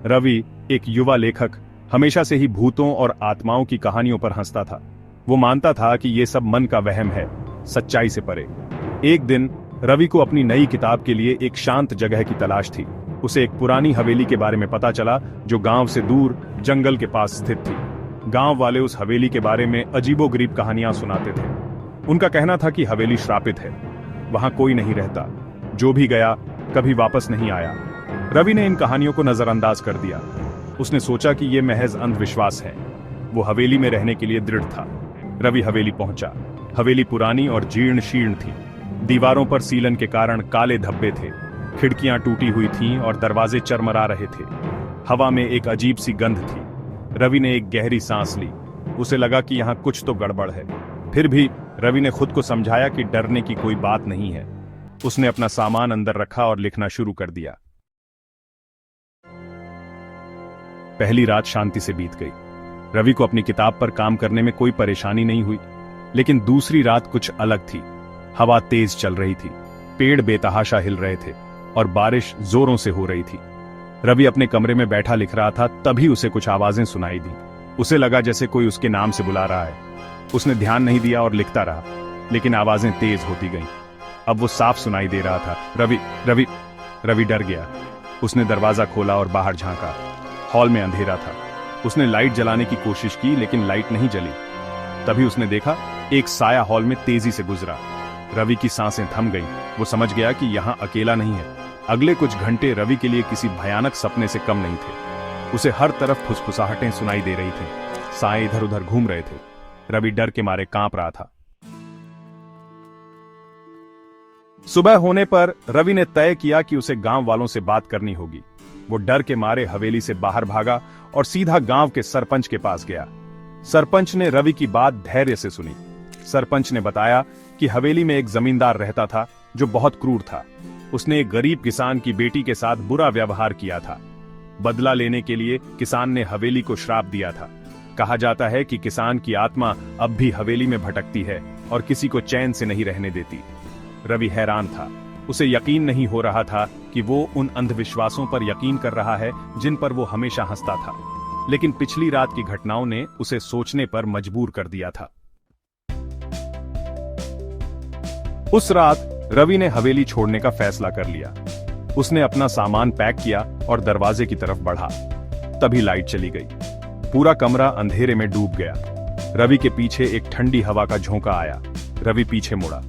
रवि, एक युवा लेखक, हमेशा से ही भूतों और आत्माओं की कहानियों पर हंसता था। वो मानता था कि ये सब मन का वहम है, सच्चाई से परे। एक दिन रवि को अपनी नई किताब के लिए एक शांत जगह की तलाश थी। उसे एक पुरानी हवेली के बारे में पता चला जो गांव से दूर जंगल के पास स्थित थी। गांव वाले उस हवेली के बारे में अजीबोगरीब कहानियां सुनाते थे। उनका कहना था कि हवेली श्रापित है, वहां कोई नहीं रहता, जो भी गया कभी वापस नहीं आया। रवि ने इन कहानियों को नजरअंदाज कर दिया। उसने सोचा कि यह महज अंधविश्वास है। वो हवेली में रहने के लिए दृढ़ था। रवि हवेली पहुंचा। हवेली पुरानी और जीर्ण शीर्ण थी। दीवारों पर सीलन के कारण काले धब्बे थे, खिड़कियां टूटी हुई थीं और दरवाजे चरमरा रहे थे। हवा में एक अजीब सी गंध थी। रवि ने एक गहरी सांस ली। उसे लगा कि यहां कुछ तो गड़बड़ है। फिर भी रवि ने खुद को समझाया कि डरने की कोई बात नहीं है। उसने अपना सामान अंदर रखा और लिखना शुरू कर दिया। पहली रात शांति से बीत गई। रवि को अपनी किताब पर काम करने में कोई परेशानी नहीं हुई। लेकिन दूसरी रात कुछ अलग थी। हवा तेज चल रही थी, पेड़ बेतहाशा हिल रहे थे और बारिश जोरों से हो रही थी। रवि अपने कमरे में बैठा लिख रहा था, तभी उसे कुछ आवाजें सुनाई दी। उसे लगा जैसे कोई उसके नाम से बुला रहा है। उसने ध्यान नहीं दिया और लिखता रहा, लेकिन आवाजें तेज होती गईं। अब वो साफ सुनाई दे रहा था, रवि रवि। रवि डर गया। उसने दरवाजा खोला और बाहर झांका। हॉल में अंधेरा था। उसने लाइट जलाने की कोशिश की, लेकिन लाइट नहीं जली। तभी उसने देखा एक साया हॉल में तेजी से गुजरा। रवि की सांसें थम गईं। वो समझ गया कि यहां अकेला नहीं है। अगले कुछ घंटे रवि के लिए किसी भयानक सपने से कम नहीं थे। उसे हर तरफ फुसफुसाहटें सुनाई दे रही थीं। साए इधर उधर घूम रहे थे। रवि डर के मारे कांप रहा था। सुबह होने पर रवि ने तय किया कि उसे गांव वालों से बात करनी होगी। वो डर के मारे हवेली से बाहर भागा और सीधा गांव के सरपंच के पास गया। सरपंच ने रवि की बात धैर्य से सुनी। सरपंच ने बताया कि हवेली में एक जमींदार रहता था जो बहुत क्रूर था। उसने एक गरीब किसान की बेटी के साथ बुरा व्यवहार किया था। बदला लेने के लिए किसान ने हवेली को श्राप दिया था। कहा जाता है कि किसान की आत्मा अब भी हवेली में भटकती है और किसी को चैन से नहीं रहने देती। रवि हैरान था। उसे यकीन नहीं हो रहा था कि वो उन अंधविश्वासों पर यकीन कर रहा है जिन पर वो हमेशा हंसता था। लेकिन पिछली रात की घटनाओं ने उसे सोचने पर मजबूर कर दिया था। उस रात रवि ने हवेली छोड़ने का फैसला कर लिया। उसने अपना सामान पैक किया और दरवाजे की तरफ बढ़ा। तभी लाइट चली गई। पूरा कमरा अंधेरे में डूब गया। रवि के पीछे एक ठंडी हवा का झोंका आया। रवि पीछे मुड़ा।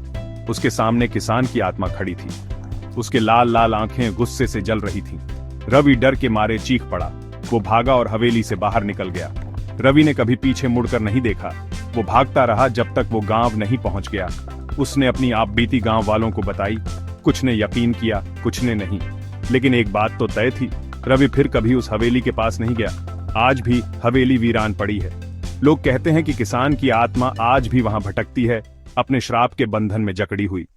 उसके सामने किसान की आत्मा खड़ी थी। उसके लाल लाल आंखें गुस्से से जल रही थीं। रवि डर के मारे चीख पड़ा। वो भागा और हवेली से बाहर निकल गया। रवि ने कभी पीछे मुड़कर नहीं देखा। वो भागता रहा जब तक वो गांव नहीं पहुंच गया। उसने अपनी आपबीती गांव वालों को बताई। कुछ ने यकीन किया, कुछ ने नहीं। लेकिन एक बात तो तय थी, रवि फिर कभी उस हवेली के पास नहीं गया। आज भी हवेली वीरान पड़ी है। लोग कहते हैं कि किसान की आत्मा आज भी वहां भटकती है, अपने श्राप के बंधन में जकड़ी हुई।